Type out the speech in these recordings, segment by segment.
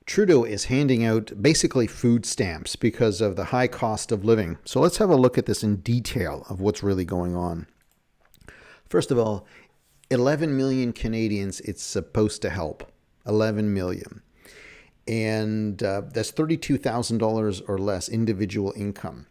Trudeau is handing out basically food stamps because of the high cost of living. So let's have a look at this in detail of what's really going on. First of all, 11 million Canadians it's supposed to help. 11 million. And that's $32,000 or less individual income.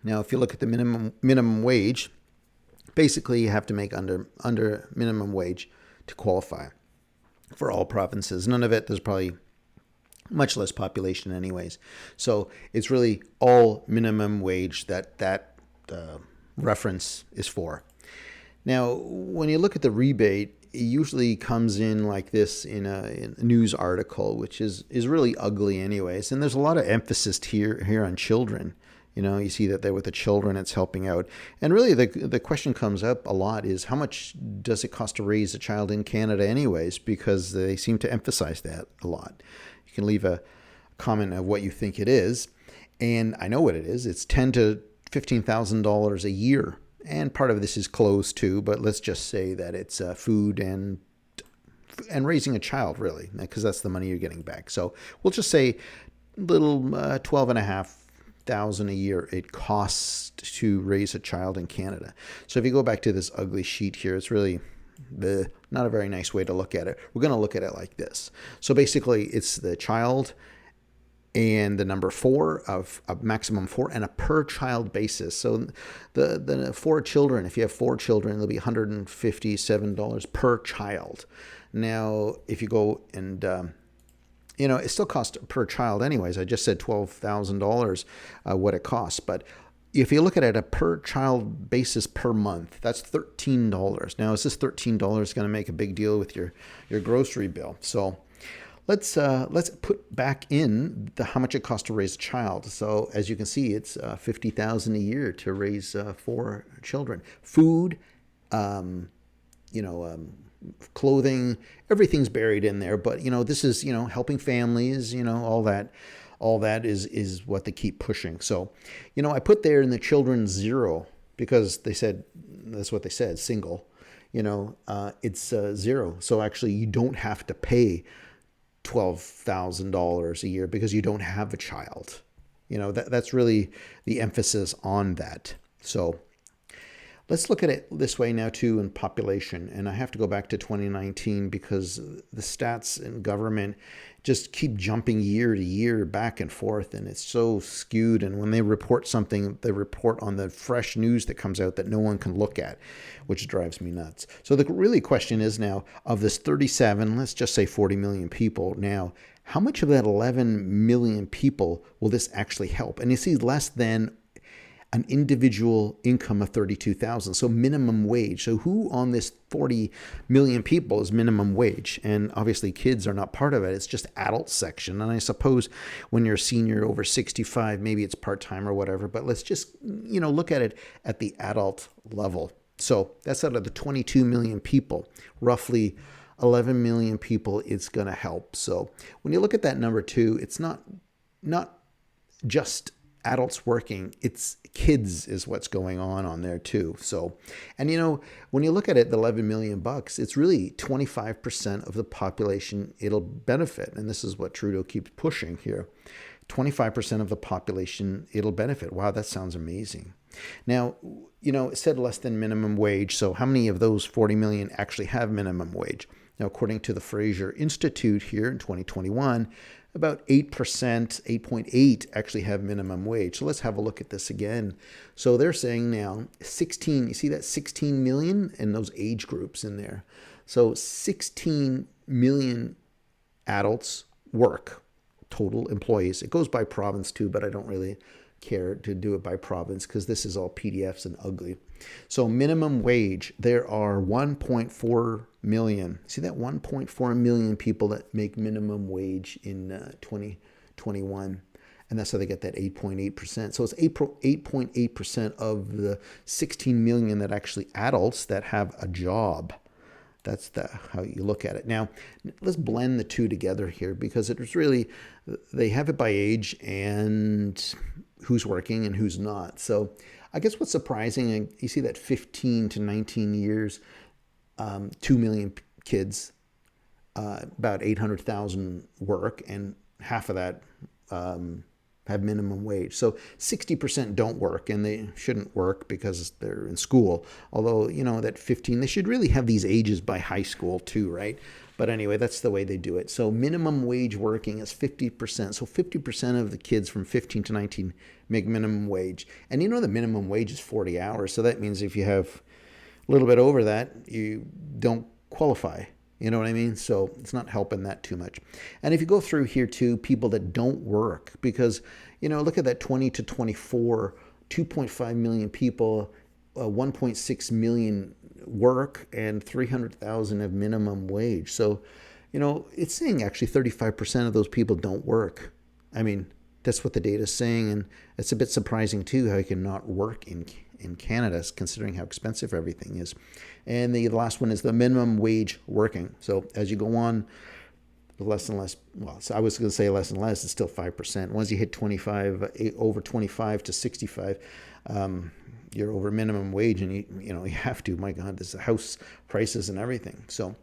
Now, if you look at the minimum wage, basically you have to make under minimum wage to qualify for all provinces. None of it, there's probably much less population anyways. So it's really all minimum wage that reference is for. Now, when you look at the rebate, it usually comes in like this in a news article, which is really ugly anyways. And there's a lot of emphasis here on children. You know, you see that there with the children, it's helping out. And really the question comes up a lot is how much does it cost to raise a child in Canada anyways? Because they seem to emphasize that a lot. You can leave a comment of what you think it is. And I know what it is. It's $10,000 to $15,000 a year. And part of this is clothes too, but let's just say that it's food and raising a child, really, because that's the money you're getting back. So we'll just say little $12,500 a year it costs to raise a child in Canada. So if you go back to this ugly sheet here, it's really not a very nice way to look at it. We're going to look at it like this. So basically, it's the child and the number 4 of a maximum 4 and a per child basis. So the 4 children, if you have 4 children, it'll be $157 per child. Now, if you go and, it still costs per child anyways. I just said $12,000 what it costs. But if you look at it a per child basis per month, that's $13. Now, is this $13 going to make a big deal with your grocery bill? So let's put back in how much it costs to raise a child. So as you can see, it's $50,000 a year to raise 4 children. Food, clothing, everything's buried in there. But this is helping families. All that is what they keep pushing. So I put there in the children 0 because they said that's what they said, single. It's 0. So actually, you don't have to pay $12,000 a year because you don't have a child. That's really the emphasis on that. So let's look at it this way now too in population. And I have to go back to 2019 because the stats in government just keep jumping year to year back and forth, and it's so skewed. And when they report something, they report on the fresh news that comes out that no one can look at, which drives me nuts. So the really question is now, of this 37, let's just say 40 million people now, how much of that 11 million people will this actually help? And you see less than an individual income of $32,000, so minimum wage. So who on this 40 million people is minimum wage? And obviously kids are not part of it. It's just adult section. And I suppose when you're a senior over 65, maybe it's part-time or whatever, but let's just, look at it at the adult level. So that's out of the 22 million people, roughly 11 million people it's going to help. So when you look at that number too, it's not just adults working, it's kids is what's going on there too. So, and when you look at it, the 11 million bucks, it's really 25% of the population it'll benefit. And this is what Trudeau keeps pushing here. 25% of the population it'll benefit. Wow, that sounds amazing. Now, it said less than minimum wage. So how many of those 40 million actually have minimum wage? Now, according to the Fraser Institute here in 2021, about 8%, 8.8 actually have minimum wage. So let's have a look at this again. So they're saying now 16, you see that 16 million and those age groups in there. So 16 million adults work, total employees. It goes by province too, but I don't really care to do it by province because this is all PDFs and ugly. So minimum wage, there are 1.4 million. See that 1.4 million people that make minimum wage in 2021. And that's how they get that 8.8%. So it's 8.8% of the 16 million that actually adults that have a job. That's how you look at it. Now, let's blend the two together here because it was really, they have it by age and who's working and who's not. So I guess what's surprising, you see that 15 to 19 years, 2 million kids about 800,000 work, and half of that have minimum wage. So 60% don't work, and they shouldn't work because they're in school. Although, that 15, they should really have these ages by high school too, right? But anyway, that's the way they do it. So minimum wage working is 50%. So 50% of the kids from 15 to 19 make minimum wage. And the minimum wage is 40 hours. So that means if you have a little bit over that, you don't qualify. You know what I mean? So it's not helping that too much. And if you go through here too, people that don't work, because, look at that 20 to 24, 2.5 million people, 1.6 million work, and 300,000 have minimum wage. So, it's saying actually 35% of those people don't work. I mean, that's what the data is saying. And it's a bit surprising too, how you can not work in Canada, considering how expensive everything is. And the last one is the minimum wage working. So as you go on, less and less, so I was going to say less and less, it's still 5%. Once you hit 25, over 25 to 65, you're over minimum wage, and you have to, my God, this is house prices and everything. So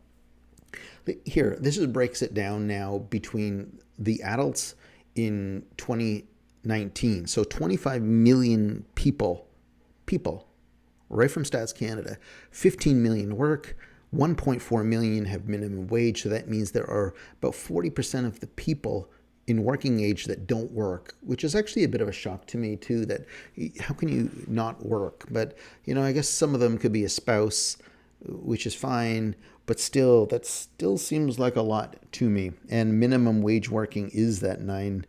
here, this breaks it down now between the adults in 2019. So 25 million people, right from Stats Canada, 15 million work, 1.4 million have minimum wage. So that means there are about 40% of the people in working age that don't work, which is actually a bit of a shock to me too, that how can you not work? But, I guess some of them could be a spouse, which is fine, but still, that still seems like a lot to me. And minimum wage working is that 9%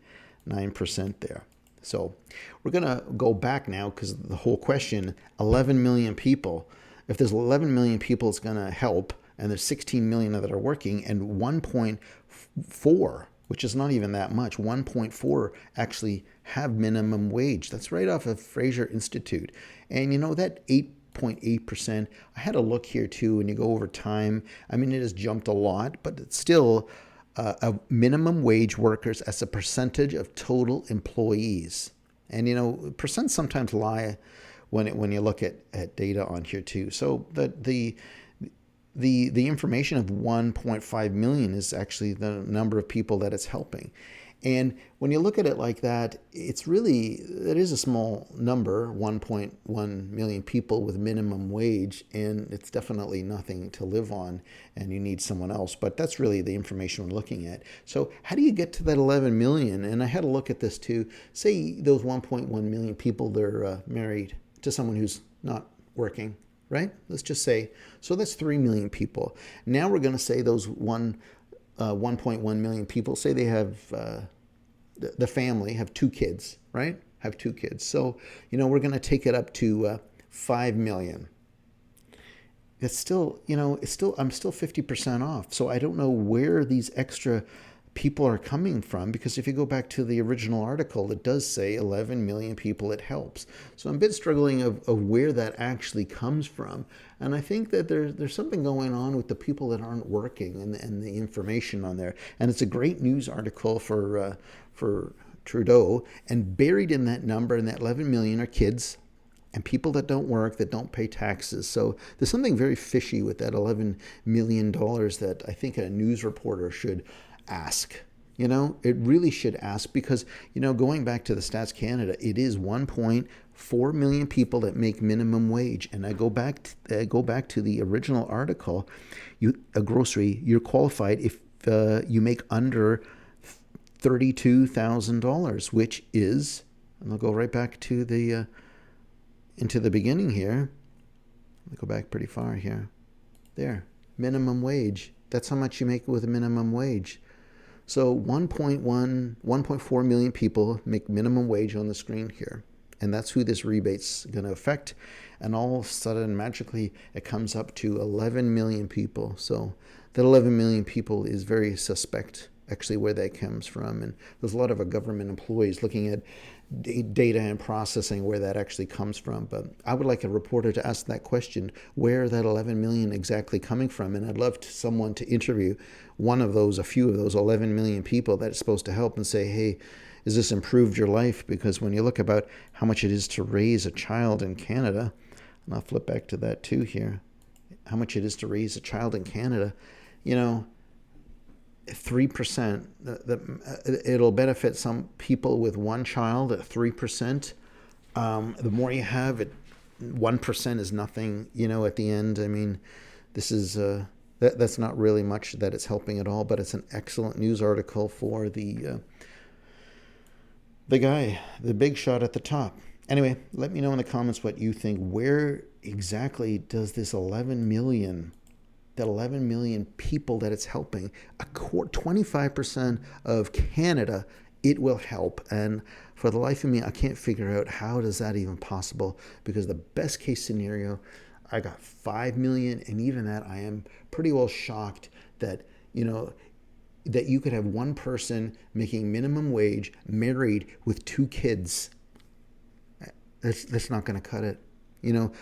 there. So we're going to go back now, because the whole question, 11 million people, if there's 11 million people it's going to help, and there's 16 million that are working, and 1.4, which is not even that much, 1.4 actually have minimum wage. That's right off of Fraser Institute. And that 8.8%, I had a look here too, and you go over time, I mean, it has jumped a lot, but it's still of minimum wage workers as a percentage of total employees. And percents sometimes lie when you look at data on here too. So the information of 1.5 million is actually the number of people that it's helping. And when you look at it like that, it is a small number, 1.1 million people with minimum wage, and it's definitely nothing to live on, and you need someone else. But that's really the information we're looking at. So how do you get to that 11 million? And I had a look at this too. Say those 1.1 million people, they're married to someone who's not working, right? Let's just say, so that's 3 million people. Now we're going to say those 1.1 million people, say they have, the family have 2 kids, right? Have 2 kids. So, we're going to take it up to 5 million. It's still, I'm still 50% off. So I don't know where these extra people are coming from, because if you go back to the original article, it does say 11 million people it helps. So I'm a bit struggling of where that actually comes from. And I think that there's something going on with the people that aren't working, and the information on there. And it's a great news article for Trudeau, and buried in that number, in that 11 million, are kids and people that don't work, that don't pay taxes. So there's something very fishy with that $11 million that I think a news reporter should ask. It really should ask, because, going back to the Stats Canada, it is 1.4 million people that make minimum wage. And I go back to the original article. A grocery, you're qualified if you make under $32,000, which is, and I'll go right back to into the beginning here. Let me go back pretty far here. There, minimum wage. That's how much you make with a minimum wage. So 1.4 million people make minimum wage on the screen here. And that's who this rebate's going to affect. And all of a sudden, magically, it comes up to 11 million people. So that 11 million people is very suspect, actually, where that comes from. And there's a lot of government employees looking at data and processing where that actually comes from. But I would like a reporter to ask that question, where that 11 million exactly coming from. And I'd love someone to interview a few of those 11 million people that it's supposed to help, and say, hey, has this improved your life? Because when you look about how much it is to raise a child in Canada, and I'll flip back to that too here, how much it is to raise a child in Canada, 3%. It'll benefit some people with one child at 3%. The more you have, 1% is nothing, at the end. I mean, this is that's not really much that it's helping at all, but it's an excellent news article for the guy, the big shot at the top. Anyway, let me know in the comments what you think. Where exactly does this 11 million people that it's helping, 25% of Canada, it will help. And for the life of me, I can't figure out how does that even possible, because the best case scenario, I got 5 million, and even that I am pretty well shocked that, that you could have one person making minimum wage, married with 2 kids. That's not going to cut it.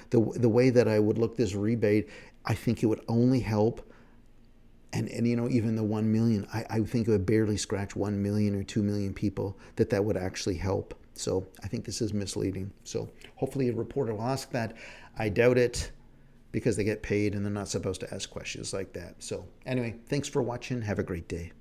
The way that I would look this rebate, I think it would only help. And even the 1 million, I think it would barely scratch 1 million or 2 million people that would actually help. So I think this is misleading. So hopefully a reporter will ask that. I doubt it, because they get paid and they're not supposed to ask questions like that. So anyway, thanks for watching. Have a great day.